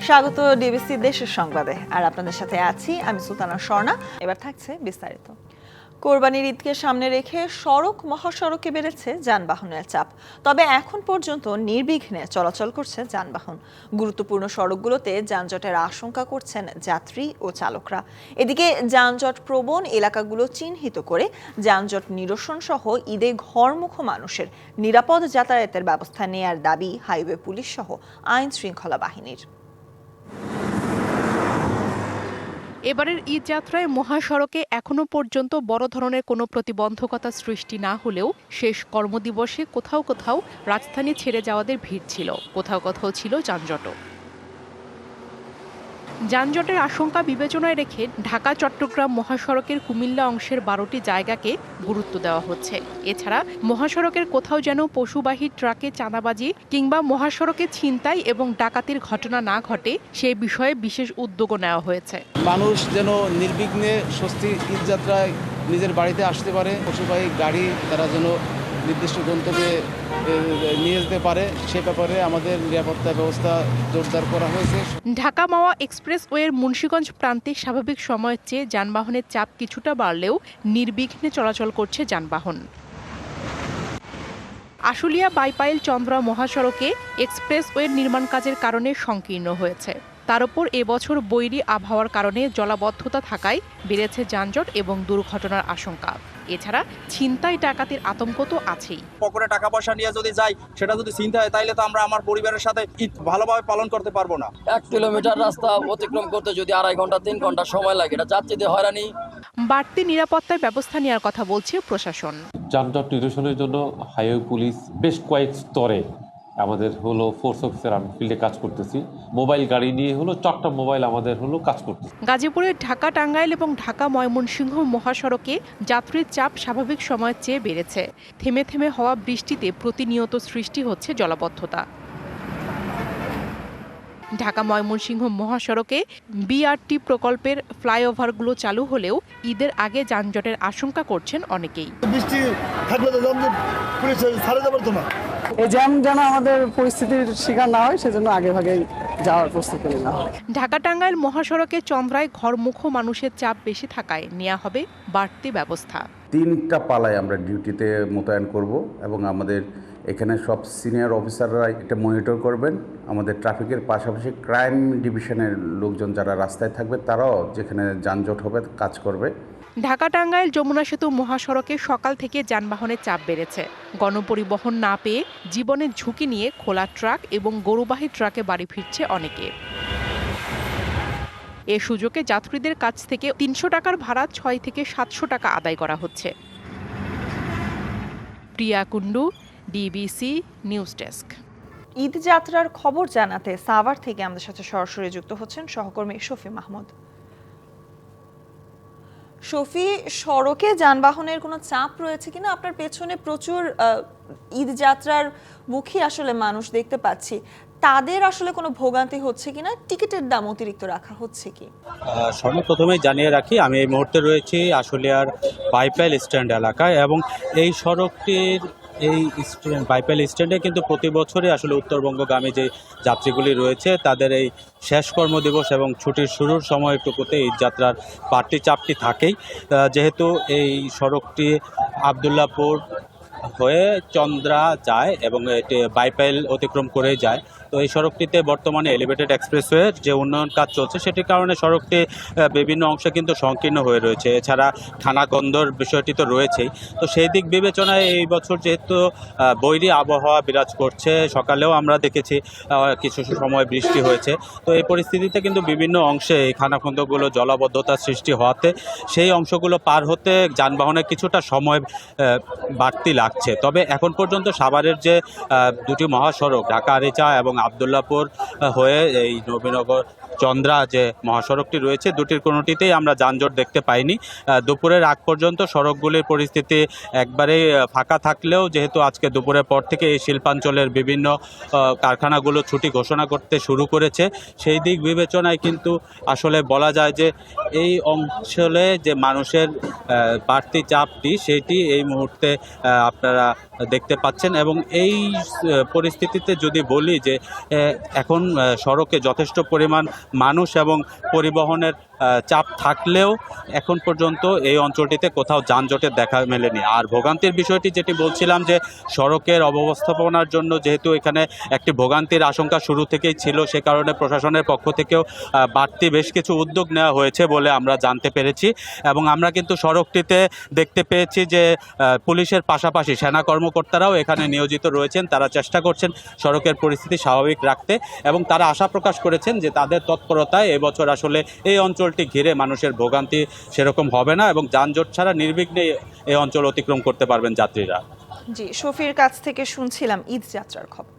স্বাগত ডিবিসি দেশের সংবাদে। আর আপনাদের সাথে আছি আমি সুলতানা স্বর্ণা। এবার থাকছে বিস্তারিত। কোরবানির ঈদকে সামনে রেখে মহাসড়কে বেড়েছে যানবাহনের চাপ। তবে এখন পর্যন্ত নির্বিঘ্নে চলাচল করছে যানবাহন। গুরুত্বপূর্ণ সড়কগুলোতে যানজটের আশঙ্কা করছেন যাত্রী ও চালকরা। এদিকে যানজট প্রবণ এলাকাগুলো চিহ্নিত করে যানজট নিরসন সহ ঈদে ঘরমুখো মানুষের নিরাপদ যাতায়াতের ব্যবস্থা নেয়ার দাবি হাইওয়ে পুলিশ সহ আইন শৃঙ্খলা বাহিনীর। এবারের ঈদ যাত্রায় মহাসড়কে এখনো পর্যন্ত বড় ধরনের কোনো প্রতিবন্ধকতা সৃষ্টি না হলেও শেষ কর্মদিবসে কোথাও কোথাও রাজধানী ছেড়ে যাওয়াদের ভিড় ছিল, কোথাও কোথাও ছিল যানজটও। যানজটের আশঙ্কা বিবেচনায় রেখে ঢাকা চট্টগ্রাম মহাসড়কের কুমিল্লা অংশের 12টি জায়গাকে গুরুত্ব দেওয়া হচ্ছে। এছাড়া মহাসড়কের কোথাও যেন পশুবাহী ট্রাকে চাঁদাবাজি কিংবা মহাসড়কে ছিনতাই এবং ডাকাতির ঘটনা না ঘটে সে বিষয়ে বিশেষ উদ্যোগও নেওয়া হয়েছে। মানুষ যেন নির্বিঘ্নে স্বস্তি ঈদযাত্রায় নিজের বাড়িতে আসতে পারে, পশুবাহী গাড়ি তারা যেন নির্দিষ্ট গন্তব্যে নিয়ে যেতে পারে, সে ব্যাপারে আমাদের নিরাপত্তা ব্যবস্থা জোরদার করা হয়েছে। ঢাকা মাওয়া এক্সপ্রেসওয়ের মুন্সিগঞ্জ প্রান্তে স্বাভাবিক সময়ের চেয়ে যানবাহনের চাপ কিছুটা বাড়লেও নির্বিঘ্নে চলাচল করছে যানবাহন। আশুলিয়া বাইপাইল চন্দ্রা মহাসড়কে এক্সপ্রেসওয়ের নির্মাণ কাজের কারণে সংকীর্ণ হয়েছে। তার উপর এবছর বৈরী আবহাওয়ার কারণে জলাবদ্ধতা থাকায় বেড়েছে যানজট এবং দুর্ঘটনার আশঙ্কা। এছাড়া ছিনতাই ডাকাতির আতঙ্ক তো আছেই। পকেটে টাকা পয়সা নিয়ে যদি যাই, সেটা যদি ছিনতাই হয়, তাইলে তো আমরা আমার পরিবারের সাথে ঈদ ভালোভাবে পালন করতে পারবো না। 1 কিলোমিটার রাস্তা অতিক্রম করতে যদি 2.5 ঘন্টা 3 ঘন্টা সময় লাগে, এটা যাত্রীদের হয়রানি। বাড়তি নিরাপত্তার ব্যবস্থা নেওয়ার কথা বলছে প্রশাসন। যানজট নিরসনের জন্য হাইওয়ে পুলিশ বেশ কয়েক স্তরে আমাদের ফোর্স অফিসার আমি ফিল্ডে কাজ করতেছি। মোবাইল গাড়ি নিয়ে 4টা মোবাইল আমাদের কাজ করতেছি। গাজীপুরের ঢাকা টাঙ্গাইল এবং ঢাকা ময়মনসিংহ মহাসড়কে যাত্রীর চাপ স্বাভাবিক সময়ের চেয়ে বেড়েছে। থেমে থেমে হওয়া বৃষ্টিতে প্রতিনিয়ত সৃষ্টি হচ্ছে জলাবদ্ধতা। ঢাকা ময়মনসিংহ মহাসড়কে বিআরটি প্রকল্পের ফ্লাইওভারগুলো চালু হলেও ঈদের আগে যানজটের আশঙ্কা করছেন অনেকেই। বৃষ্টি থাকলে তো পুলিশ ছাড়ে যাবে তো না। এই জ্যাম যেন আমাদের পরিস্থিতির শিকার না হয়, সেজন্য আগে ভাগে যাওয়ার প্রস্তুতি নেওয়া হয়। ঢাকা টাঙ্গাইল মহাসড়কে চন্দ্রায় ঘরমুখো মানুষের চাপ বেশি থাকায় নেওয়া হবে বাড়তি ব্যবস্থা। 3টা পালায় আমরা ডিউটিতে মোতায়েন করব এবং আমাদের এখানে সব সিনিয়র অফিসাররা এটা মনিটর করবেন। আমাদের ট্রাফিকের পাশাপাশি ক্রাইম ডিভিশনের লোকজন যারা রাস্তায় থাকবে তারাও যেখানে যানজট হবে কাজ করবে। ঢাকা টাঙ্গাইল যমুনা সেতু মহাসড়কে সকাল থেকে যানবাহনের চাপ বেড়েছে। গণপরিবহন না পেয়ে জীবনের ঝুঁকি নিয়ে খোলা ট্রাক এবং গরুবাহী ট্রাকে বাড়ি ফিরছে অনেকে। এ সুযোগে যাত্রীদের কাছ থেকে 300 টাকার ভাড়া 6 থেকে 700 টাকা আদায় করা হচ্ছে। Priya Kundu, DBC news desk. Eid যাত্রার খবর জানাতে সাভার থেকে আমাদের সাথে সরাসরি যুক্ত হচ্ছেন সহকর্মী শফি মাহমুদ। শফি, সড়কে যানবাহনের কোনো চাপ রয়েছে কিনা? আপনার পেছনে প্রচুর ঈদ যাত্রার মুখী আসলে মানুষ দেখতে পাচ্ছি, তাদের আসলে কোনো ভোগান্তি হচ্ছে কিনা? টিকিটের দাম অতিরিক্ত রাখা হচ্ছে কি? প্রথমেই জানিয়ে রাখি, আমি এই মুহূর্তে রয়েছি আশুলিয়ার বাইপাইল স্ট্যান্ড এলাকায় এবং এই সড়কটির বাইপাইল স্ট্যান্ডে কিন্তু প্রতি বছরই আসলে উত্তরবঙ্গগামী যে যাত্রীগুলি রয়েছে তাদের এই শেষ কর্মদিবস এবং ছুটির শুরুর সময়টুকুতে ঈদ যাত্রার বাড়তি চাপটি থাকেই। যেহেতু এই সড়কটি আবদুল্লাপুর হয়ে চন্দ্রা যায় এবং এটি বাইপাইল অতিক্রম করে যায়, তো এই সড়কটিতে বর্তমানে এলিভেটেড এক্সপ্রেসওয়ের যে উন্নয়ন কাজ চলছে সেটির কারণে সড়কটি বিভিন্ন অংশে কিন্তু সংকীর্ণ হয়ে রয়েছে। এছাড়া খানাখন্দর বিষয়টি তো রয়েছেই। তো সেই দিক বিবেচনায় এই বছর যেহেতু বৈরী আবহাওয়া বিরাজ করছে, সকালেও আমরা দেখেছি কিছু সময় বৃষ্টি হয়েছে, তো এই পরিস্থিতিতে কিন্তু বিভিন্ন অংশে এই খানাখন্দগুলো জলাবদ্ধতার সৃষ্টি হওয়াতে সেই অংশগুলো পার হতে যানবাহনের কিছুটা সময় বাড়তি লাগছে। তবে এখন পর্যন্ত সাভারের যে দুটি মহাসড়ক ঢাকা আরিচা এবং আবদুল্লাপুর হয়ে এই নবীনগর চন্দ্রা যে মহাসড়কটি রয়েছে, দুটির কোনোটিতেই আমরা যানজট দেখতে পাইনি। দুপুরের আগ পর্যন্ত সড়কগুলির পরিস্থিতি একবারেই ফাঁকা থাকলেও যেহেতু আজকে দুপুরের পর থেকে এই শিল্পাঞ্চলের বিভিন্ন কারখানাগুলো ছুটি ঘোষণা করতে শুরু করেছে, সেই দিক বিবেচনায় কিন্তু আসলে বলা যায় যে এই অঞ্চলে যে মানুষের বাড়তি চাপটি সেটি এই মুহূর্তে আপনারা দেখতে পাচ্ছেন। এবং এই পরিস্থিতিতে যদি বলি যে এখন সড়কে যথেষ্ট পরিমাণ মানুষ এবং পরিবহনের চাপ থাকলেও এখন পর্যন্ত এই অঞ্চলটিতে কোথাও যানজটের দেখা মেলেনি। আর ভোগান্তির বিষয়টি যেটি বলছিলাম যে সড়কের অব্যবস্থাপনার জন্য যেহেতু এখানে একটি ভোগান্তির আশঙ্কা শুরু থেকেই ছিল, সে কারণে প্রশাসনের পক্ষ থেকেও বাড়তি বেশ কিছু উদ্যোগ নেওয়া হয়েছে বলে আমরা জানতে পেরেছি। এবং আমরা কিন্তু সড়কটিতে দেখতে পেয়েছি যে পুলিশের পাশাপাশি সেনা কর্মকর্তারাও এখানে নিয়োজিত রয়েছেন। তারা চেষ্টা করছেন সড়কের পরিস্থিতি স্বাভাবিক রাখতে এবং তারা আশা প্রকাশ করেছেন যে তাদের তৎপরতায় এবছর আসলে এই অঞ্চলটি ঘিরে মানুষের ভোগান্তি সেরকম হবে না এবং যানজট ছাড়া নির্বিঘ্নে এই অঞ্চল অতিক্রম করতে পারবেন যাত্রীরা। জি, শফির কাছ থেকে শুনছিলাম ঈদ যাত্রার খবর।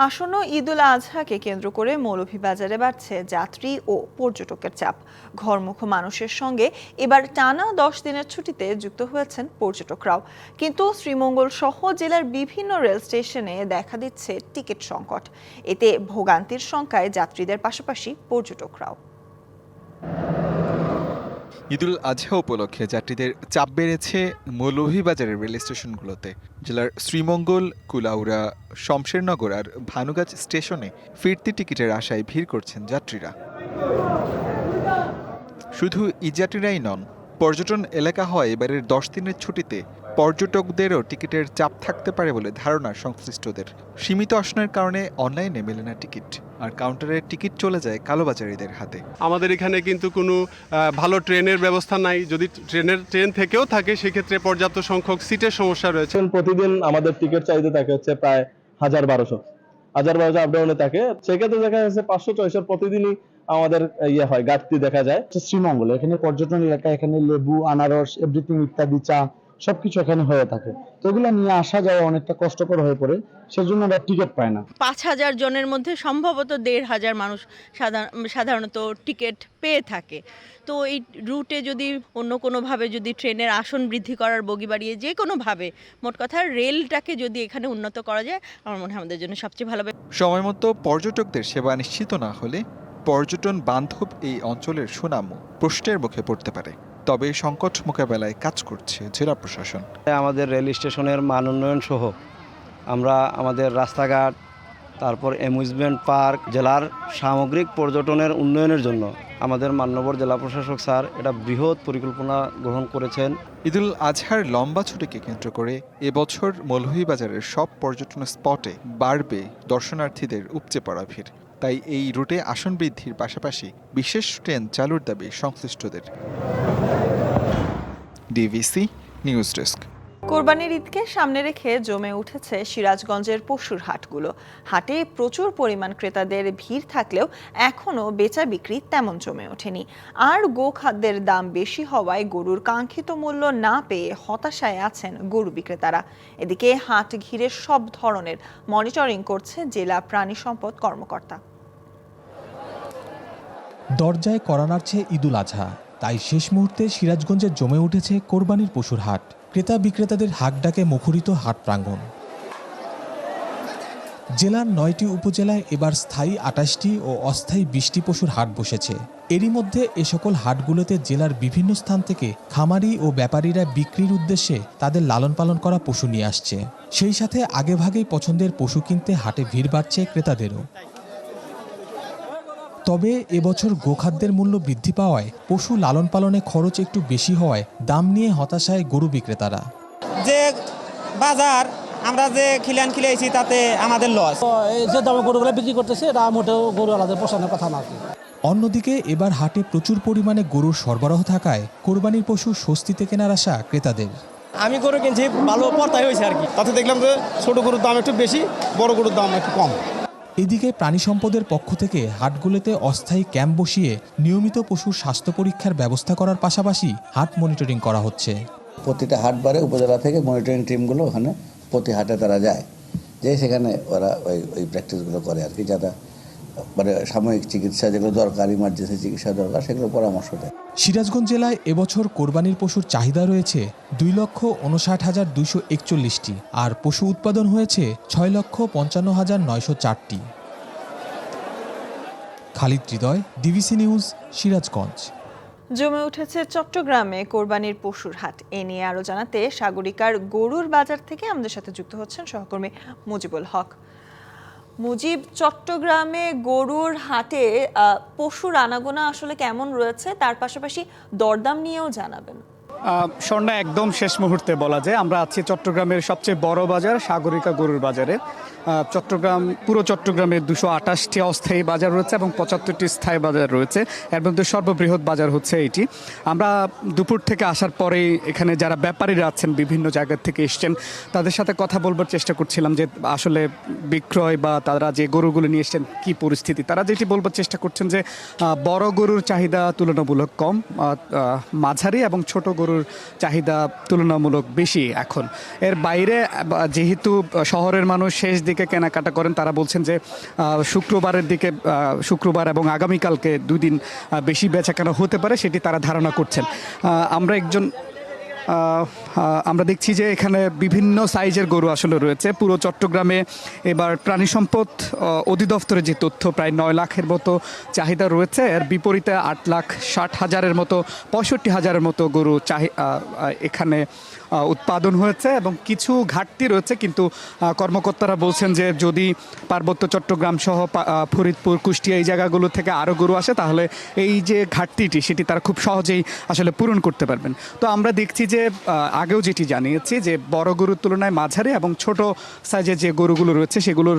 আসন্ন ঈদুল আজহাকে কেন্দ্র করে মৌলভীবাজারে বাড়ছে যাত্রী ও পর্যটকের চাপ। ঘরমুখো মানুষের সঙ্গে এবার টানা 10 দিনের ছুটিতে যুক্ত হয়েছেন পর্যটকরাও। কিন্তু শ্রীমঙ্গল সহ জেলার বিভিন্ন রেল স্টেশনে দেখা দিচ্ছে টিকিট সংকট। এতে ভোগান্তির শঙ্কায় যাত্রীদের পাশাপাশি পর্যটকরাও। ঈদুল আজহা উপলক্ষে যাত্রীদের চাপ বেড়েছে মৌলভীবাজারের রেল স্টেশনগুলোতে। জেলার শ্রীমঙ্গল, কুলাউড়া, শমশেরনগর আর ভানুগাছ স্টেশনে ফিরতি টিকিটের আশায় ভিড় করছেন যাত্রীরা। শুধু ঈদ যাত্রীরাই নন, পর্যটন এলাকা হয় এবারের 10 দিনের ছুটিতে পর্যটকদেরও টিকিটের চাপ থাকতে পারে বলে ধারণা সংশ্লিষ্টদের। সীমিত আসনের কারণে অনলাইনে মেলে না টিকিট, আর কাউন্টারের টিকিট চলে যায় কালোবাজারিদের হাতে। আমাদের এখানে কিন্তু কোনো ভালো ট্রেনের ব্যবস্থা নাই। যদি ট্রেন থেকেও থাকে সেক্ষেত্রে পর্যাপ্ত সংখ্যক সিটের সমস্যা রয়েছে। প্রতিদিন আমাদের টিকিট চাইতে থাকে হচ্ছে প্রায় 1000-1200 আপ ডাউনে থাকে। সেক্ষেত্রে দেখা যাচ্ছে 500-600 প্রতিদিনই আমাদের হয় ঘাটতি দেখা যায়। শ্রীমঙ্গল এখানে পর্যটন এলাকা, এখানে লেবু, আনারস, এভরিথিং ইত্যাদি, চা সবকিছু এখানে হয়ে থাকে। তো এগুলো নিয়ে আসা যাওয়া অনেকটা কষ্টকর হয়ে পড়ে, সেজন্য আমরা টিকিট পাই না। 5000 জনের মধ্যে সম্ভবত 1500 মানুষ সাধারণত টিকিট পেয়ে থাকে। তো এই রুটে যদি অন্য কোনোভাবে যদি ট্রেনের আসন বৃদ্ধি করার, বগি বাড়িয়ে যে কোনোভাবে, মোট কথা রেলটাকে যদি এখানে উন্নত করা যায়, আমার মনে হয় আমাদের জন্য সবচেয়ে ভালো হবে। সময় মতো পর্যটকদের সেবা নিশ্চিত না হলে পর্যটন বান্ধব এই অঞ্চলের সুনামও প্রশ্নের মুখে পড়তে পারে। তবে সংকট মোকাবেলায় কাজ করছে জেলা প্রশাসন। আমাদের রেল স্টেশনের মান উন্নয়ন সহ আমরা আমাদের রাস্তাঘাট, তারপর অ্যামিউজমেন্ট পার্ক, জেলার সামগ্রিক পর্যটনের উন্নয়নের জন্য আমাদের মাননীয় জেলা প্রশাসক স্যার এটা বৃহৎ পরিকল্পনা গ্রহণ করেছেন। ঈদুল আজহার লম্বা ছুটিকে কেন্দ্র করে এবছর মৌলভীবাজারের সব পর্যটন স্পটে বাড়বে দর্শনার্থীদের উপচে পড়া ভিড়। তাই এই রুটে আসন বৃদ্ধির পাশাপাশি বিশেষ ট্রেন চালুর দাবি সংশ্লিষ্টদের। DVC news desk. কোরবানির ঈদকে সামনে রেখে জমে উঠেছে সিরাজগঞ্জের পশুর হাটগুলো। হাটে প্রচুর পরিমাণ ক্রেতাদের ভিড় থাকলেও এখনও বেচা বিক্রি তেমন জমে ওঠেনি। আর গোখাদ্যের দাম বেশি হওয়ায় গরুর কাঙ্ক্ষিত মূল্য না পেয়ে হতাশায় আছেন গরু বিক্রেতারা। এদিকে হাট ঘিরে সব ধরনের মনিটরিং করছে জেলা প্রাণী সম্পদ কর্মকর্তা। দরজায় কড়া নাড়ছে ঈদুল আজহা, তাই শেষ মুহূর্তে সিরাজগঞ্জে জমে উঠেছে কোরবানির পশুর হাট। ক্রেতা বিক্রেতাদের হাক ডাকে মুখরিত হাট প্রাঙ্গণ। জেলার 9টি উপজেলায় এবার স্থায়ী 28টি ও অস্থায়ী 20টি পশুর হাট বসেছে। এরই মধ্যে এ সকল হাটগুলোতে জেলার বিভিন্ন স্থান থেকে খামারি ও ব্যাপারীরা বিক্রির উদ্দেশ্যে তাদের লালন পালন করা পশু নিয়ে আসছে। সেই সাথে আগেভাগেই পছন্দের পশু কিনতে হাটে ভিড় বাড়ছে ক্রেতাদেরও। তবে এবছর গোখাদ্যের মূল্য বৃদ্ধি পাওয়ায় পশু লালন পালনে খরচ একটু বেশি হওয়ায় দাম নিয়ে হতাশায় গরু বিক্রেতারা। যে বাজার আমরা যে খিলাইছি তাতে আমাদের লস। যে দামে গরুগুলো বিক্রি করতেছে এটা মোটেও গরু আলাদা পোষানোর কথা না। অন্যদিকে এবার হাটে প্রচুর পরিমাণে গরুর সরবরাহ থাকায় কোরবানির পশু স্বস্তিতে কেনার আশা ক্রেতাদের। আমি গরু কিনছি, ভালো পর্তায় হয়েছে আর কি। তাতে দেখলাম যে ছোট গরুর দাম একটু বেশি, বড় গরুর দাম একটু কম। এদিকে প্রাণী সম্পদের পক্ষ থেকে হাটগুলোতে অস্থায়ী ক্যাম্প বসিয়ে নিয়মিত পশুর স্বাস্থ্য পরীক্ষার ব্যবস্থা করার পাশাপাশি হাট মনিটরিং করা হচ্ছে। প্রতিটা হাট বারে উপজেলা থেকে মনিটরিং টিমগুলো ওখানে প্রতি হাটে তারা যায়, যে সেখানে ওরা ওই প্র্যাকটিসগুলো করে আর কি, যাতে মানে সাময়িক চিকিৎসা যেগুলো দরকার, ইমার্জেন্সি চিকিৎসা দরকার, সেগুলো পরামর্শ দেয়। সিরাজগঞ্জ জেলায় এবছর কোরবানির পশুর চাহিদা রয়েছে 2,59,241টি, আর পশু উৎপাদন হয়েছে 6,55,904টি। খালিদ হৃদয়, ডিভিসি নিউজ, সিরাজগঞ্জ। জমে উঠেছে চট্টগ্রামে কোরবানির পশুর হাট। এ নিয়ে আরো জানাতে সাগরিকার গরুর বাজার থেকে আমাদের সাথে যুক্ত হচ্ছেন সহকর্মী মুজিবুল হক। মুজিব, চট্টগ্রামে গরুর হাটে পশুর আনাগোনা আসলে কেমন রয়েছে, তার পাশাপাশি দরদাম নিয়েও জানাবেন। স্বর্ণা, একদম শেষ মুহূর্তে বলা যায় আমরা আছি চট্টগ্রামের সবচেয়ে বড় বাজার সাগরিকা গরুর বাজারে। পুরো চট্টগ্রামে 228টি অস্থায়ী বাজার রয়েছে এবং 75টি স্থায়ী বাজার রয়েছে। এর মধ্যে সর্ববৃহৎ বাজার হচ্ছে এটি। আমরা দুপুর থেকে আসার পরেই এখানে যারা ব্যাপারীরা আছেন, বিভিন্ন জায়গা থেকে এসছেন, তাদের সাথে কথা বলবার চেষ্টা করছিলাম যে আসলে বিক্রয় বা তারা যে গরুগুলো নিয়ে এসছেন কী পরিস্থিতি। তারা যেটি বলবার চেষ্টা করছেন যে বড় গরুর চাহিদা তুলনামূলক কম, মাঝারি এবং ছোট গরুর চাহিদা তুলনামূলক বেশি এখন। এর বাইরে যেহেতু শহরের মানুষ শেষ দিকে কেনাকাটা করেন, তারা বলছেন যে শুক্রবার এবং আগামীকালকে 2 দিন বেশি বেচাকেনা হতে পারে, সেটি তারা ধারণা করছেন। আমরা দেখছি যে এখানে বিভিন্ন সাইজের গরু আসলে রয়েছে পুরো চট্টগ্রামে। এবার প্রাণী সম্পদ অধিদপ্তরের যে তথ্য, প্রায় 9 লাখের মতো চাহিদা রয়েছে। এর বিপরীতে 8,60,000-এর মতো, 65,000-এর মতো গরু এখানে উৎপাদন হয়েছে এবং কিছু ঘাটতি রয়েছে। কিন্তু কর্মকর্তারা বলছেন যে যদি পার্বত্য চট্টগ্রাম সহ ফরিদপুর, কুষ্টিয়া এই জায়গাগুলো থেকে আরও গরু আসে, তাহলে এই যে ঘাটতিটি সেটি তারা খুব সহজেই আসলে পূরণ করতে পারবেন। তো আমরা দেখছি যে আগেও যেটি জানিয়েছি যে বড় গরুর তুলনায় মাঝারি এবং ছোট সাইজের যে গরুগুলো রয়েছে সেগুলোর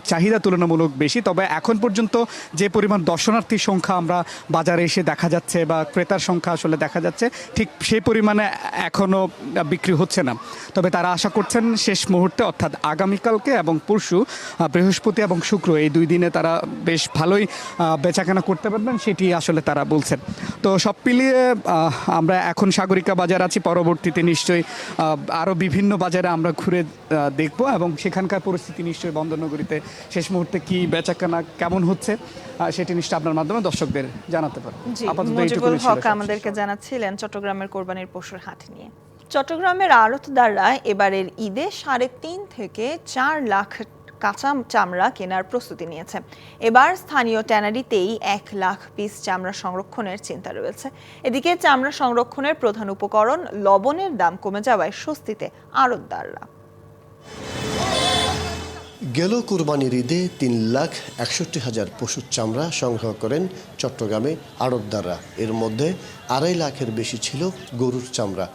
চাহিদা তুলনামূলক বেশি। তবে এখন পর্যন্ত যে পরিমাণ দর্শনার্থীর সংখ্যা আমরা বাজারে এসে দেখা যাচ্ছে বা ক্রেতার সংখ্যা আসলে দেখা যাচ্ছে, ঠিক সেই পরিমাণে এখনও বিক্রি হচ্ছে না। তবে তারা আশা করছেন শেষ মুহূর্তে অর্থাৎ আগামীকালকে এবং পরশু, বৃহস্পতি এবং শুক্র, এই 2 দিনে তারা বেশ ভালোই বেচাকেনা করতে পারবেন, সেটি আসলে তারা বলছেন। তো সব মিলিয়ে আমরা এখন সাগরিকা বাজার আছি, পরবর্তীতে নিশ্চয়ই আরও বিভিন্ন বাজারে আমরা ঘুরে দেখব এবং সেখানকার পরিস্থিতি নিশ্চয়ই বন্দরনগরীতে শেষ মুহূর্তে কি বেচাকেনা কেমন হচ্ছে সেটি নিশ্চয়ই আপনার মাধ্যমে দর্শকদের জানাতে পারব। মুজিবুল হক আমাদেরকে জানাচ্ছিলেন চট্টগ্রামের কোরবানির পশুর হাট নিয়ে। চট্টগ্রামের আড়তদাররা এবারের ঈদে 3.5 থেকে 4 লাখ কাঁচা চামড়া কেনার প্রস্তুতি নিয়েছে। এবার স্থানীয় ট্যানারিতেই 1 লাখ পিস চামড়া সংরক্ষণের চিন্তা রয়েছে। এদিকে চামড়া সংরক্ষণের প্রধান উপকরণ লবণের দাম কমে যাওয়ায় স্বস্তিতে আড়তদাররা। গেল কুরবানির ঈদে 3,61,000 পশুর চামড়া সংগ্রহ করেন চট্টগ্রামে আড়তদাররা। এর মধ্যে 2.5 লাখের বেশি ছিল গরুর চামড়া।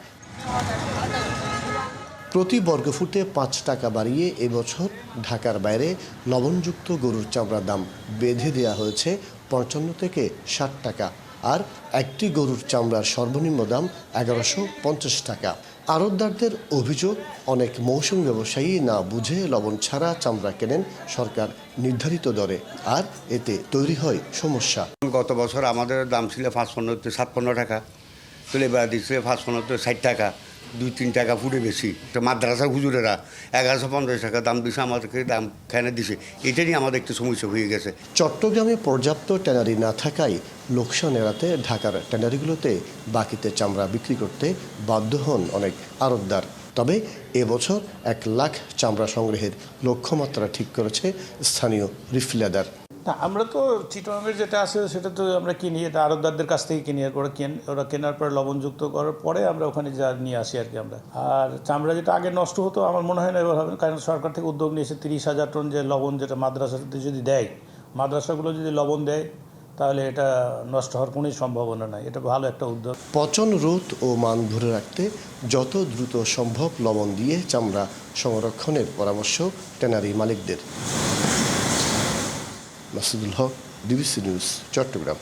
প্রতি বর্গফুটে 5 টাকা বাড়িয়ে এবছর ঢাকার বাইরে লবণযুক্ত গরুর চামড়ার দাম বেঁধে দেওয়া হয়েছে 55 থেকে 60 টাকা, আর একটি গরুর চামড়ার সর্বনিম্ন দাম 1150 টাকা। আড়তদারদের অভিযোগ, অনেক মৌসুমী ব্যবসায়ী না বুঝে লবণ ছাড়া চামড়া কেনেন সরকার নির্ধারিত দরে, আর এতে তৈরি হয় সমস্যা। গত বছর আমাদের দাম ছিল 55-57 টাকা, তো এবার দিচ্ছে 55-60 টাকা, 2-3 টাকা ফুটে বেশি। মাদ্রাসা হুজুরেরা 1150 টাকা দাম দিছে, আমাদেরকে দাম খেয়ে দিছে, এটারই আমাদের একটু সমস্যা হয়ে গেছে। চট্টগ্রামে পর্যাপ্ত ট্যানারি না থাকায় লোকসান এড়াতে ঢাকার ট্যানারিগুলোতে বাকিতে চামড়া বিক্রি করতে বাধ্য হন অনেক আড়তদার। তবে এবছর 1 লাখ চামড়া সংগ্রহের লক্ষ্যমাত্রা ঠিক করেছে স্থানীয় রিফিলাদার। না, আমরা তো চিটংয়ের যেটা আছে সেটা তো আমরা কিনি, এটা আড়তদারদের কাছ থেকে কিনি, ওরা কেনার পর লবণযুক্ত করার পরে আমরা ওখানে যা নিয়ে আসি আর কি আমরা। আর চামড়া যেটা আগে নষ্ট হতো, আমার মনে হয় না এবার হবে, কারণ সরকার থেকে উদ্যোগ নিয়েছে 30,000 টন যে লবণ, যেটা মাদ্রাসাতে যদি দেয়, মাদ্রাসাগুলো যদি লবণ দেয় তাহলে এটা নষ্ট হওয়ার কোনোই সম্ভাবনা নাই। এটা ভালো একটা উদ্যোগ। পচন রোধ ও মান ধরে রাখতে যত দ্রুত সম্ভব লবণ দিয়ে চামড়া সংরক্ষণের পরামর্শ ট্যানারি মালিকদের। মাসুদুল হক, ডিবিসি নিউজ, চট্টগ্রাম।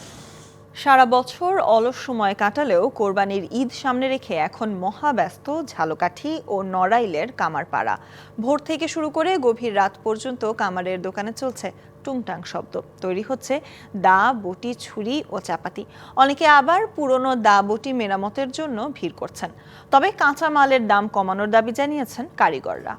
সারা বছর অলস সময় কাটালেও কোরবানির ঈদ সামনে রেখে এখন মহাব্যস্ত ঝালকাঠি ও নড়াইলের কামারপাড়া। ভোর থেকে শুরু করে গভীর রাত পর্যন্ত কামারের দোকানে চলছে টুংটাং শব্দ। তৈরি হচ্ছে দা, বটি, ছুরি ও চাপাতি। অনেকে আবার পুরনো দা, বটি মেরামতের জন্য ভিড় করছেন। তবে কাঁচা মালের দাম কমানোর দাবি জানিয়েছেন কারিগররা।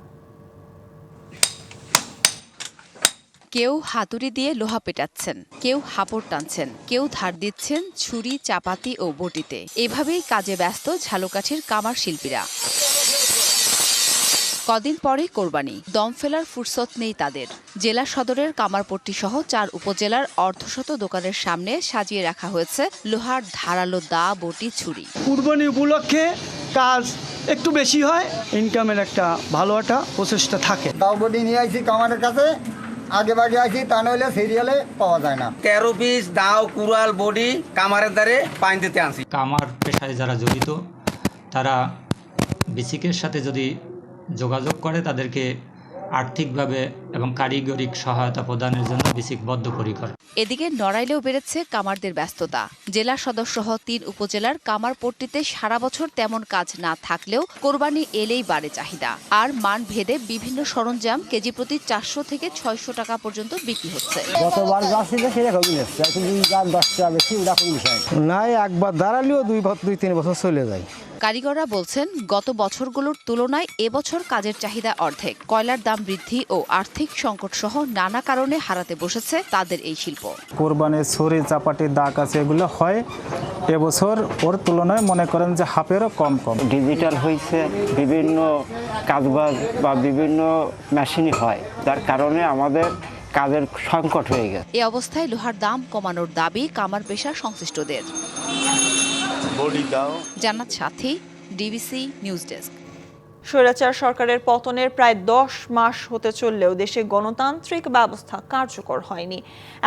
কেউ হাতুড়ি দিয়ে লোহা পেটাচ্ছেন, কেউ হাপড় টানছেন, কেউ ধার দিচ্ছেন ছুরি, চাপাতি ও বটিতে। এভাবেই কাজে ব্যস্ত ঝালকাঠির কামার শিল্পীরা। কদিন পরে কোরবানি, দম ফেলার ফুরসত নেই তাদের। জেলা সদরের কামারপট্টি সহ 4 উপজেলার অর্ধশত দোকানের সামনে সাজিয়ে রাখা হয়েছে লোহার ধারালো দা, বটি, ছুরি। কুরবানি উপলক্ষে কাজ একটু বেশি হয়, ইনকামের একটা ভালো একটা প্রচেষ্টা থাকে। দাও বটি নিয়ে আসি কামারের কাছে, আগে ভাগে আসি, তা নইলে সিরিয়ালে পাওয়া যায় না। 13 পিস দাও কুড়াল বডি কামারের দ্বারে পাইন দিতে আনছি। কামার পেশায় যারা জড়িত তারা বেসিকের সাথে যদি যোগাযোগ করে তাদেরকে আর্থিকভাবে এবং কারিগরিক সহায়তা প্রদানের জন্য বেসিক বদ্ধপরিকর। এদিকে নড়াইলেও বেড়েছে কামারদের ব্যস্ততা। জেলা সদর সহ 3 উপজেলার কামারপট্টিতে সারা বছর তেমন কাজ না থাকলেও কোরবানি এলেই বাড়ে চাহিদা। আর মান ভেদে বিভিন্ন সরঞ্জাম কেজি প্রতি 400 থেকে 600 টাকা পর্যন্ত বিক্রি হচ্ছে। গতবার যা ছিল সেরকমই আছে, এখন 10 টাকা বেশি ওরকম বিষয় না। একবার দাঁড়ালেও 2-3 বছর চলে যায়। কারিগররা বলছেন গত বছরগুলোর তুলনায় এবছর কাজের চাহিদা অর্ধেক। কয়লার দাম বৃদ্ধি ও আর্থিক সংকট সহ নানা কারণে হারাতে বসেছে তাদের এই শিল্প। কোরবানির ছুরি চাপাটি দাগ আছে, এগুলো হয় এবছর ওর তুলনায় মনে করেন যে হাফেরও কম। ডিজিটাল হয়েছে, বিভিন্ন কাজবাজ বা বিভিন্ন মেশিনই হয়, যার কারণে আমাদের কাজের সংকট হয়ে গেছে। এই অবস্থায় লোহার দাম কমানোর দাবি কামার পেশা সংশ্লিষ্টদের। জান্নাত সাথী, ডিবিসি নিউজ ডেস্ক। স্বৈরাচার সরকারের পতনের প্রায় 10 মাস হতে চললেও দেশে গণতান্ত্রিক ব্যবস্থা কার্যকর হয়নি,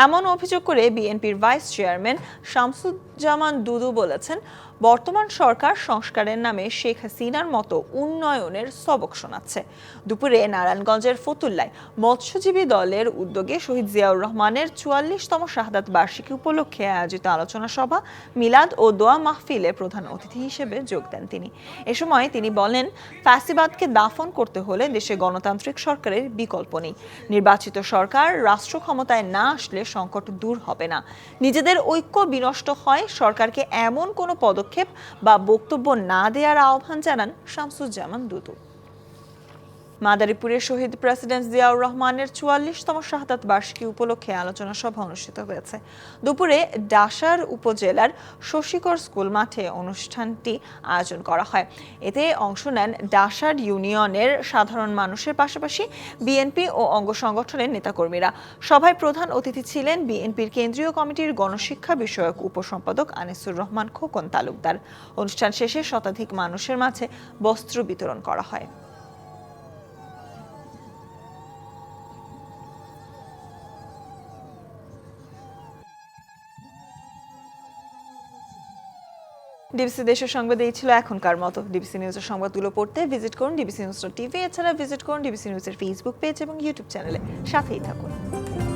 এমন অভিযোগ করে বিএনপির ভাইস চেয়ারম্যান শামসুজ্জামান দুদু বলেছেন, বর্তমান সরকার সংস্কারের নামে শেখ হাসিনার মতো উন্নয়নের সবক শোনাচ্ছে। দুপুরে নারায়ণগঞ্জের ফতুল্লায় মৎস্যজীবী দলের উদ্যোগে শহীদ জিয়াউর রহমানের 44তম শাহাদাত বার্ষিকী উপলক্ষে আয়োজিত আলোচনা সভা, মিলাদ ও দোয়া মাহফিলে প্রধান অতিথি হিসেবে যোগ দেন তিনি। এ সময় তিনি বলেন, ফ্যাসিবাদকে দাফন করতে হলে দেশে গণতান্ত্রিক সরকারের বিকল্প নেই। নির্বাচিত সরকার রাষ্ট্র ক্ষমতায় না আসলে সংকট দূর হবে না। নিজেদের ঐক্য বিনষ্ট হয় সরকারকে এমন কোনো পদক্ষেপ বা বক্তব্য না দেওয়ার আহ্বান জানান শামসুজ্জামান দুদু। মাদারীপুরের শহীদ প্রেসিডেন্ট জিয়াউর রহমানের 44তম শাহাদাত বার্ষিকী উপলক্ষে আলোচনা সভা অনুষ্ঠিত হয়েছে। দুপুরে ডাসার উপজেলার শশীকর স্কুল মাঠে অনুষ্ঠানটি আয়োজন করা হয়। এতে অংশ নেন ডাসার ইউনিয়নের সাধারণ মানুষের পাশাপাশি বিএনপি ও অঙ্গ সংগঠনের নেতাকর্মীরা। সভায় প্রধান অতিথি ছিলেন বিএনপির কেন্দ্রীয় কমিটির গণশিক্ষা বিষয়ক উপসম্পাদক আনিসুর রহমান খোকন তালুকদার। অনুষ্ঠান শেষে শতাধিক মানুষের মাঝে বস্ত্র বিতরণ করা হয়। ডিবিসি দেশের সংবাদে এই ছিল এখনকার মতো। ডিবিসি নিউজের সংবাদগুলো পড়তে ভিজিট করুন dbcnews.tv, এছাড়া ভিজিট করুন ডিবিসি নিউজের ফেসবুক পেজ এবং ইউটিউব চ্যানেলে। সাথেই থাকুন।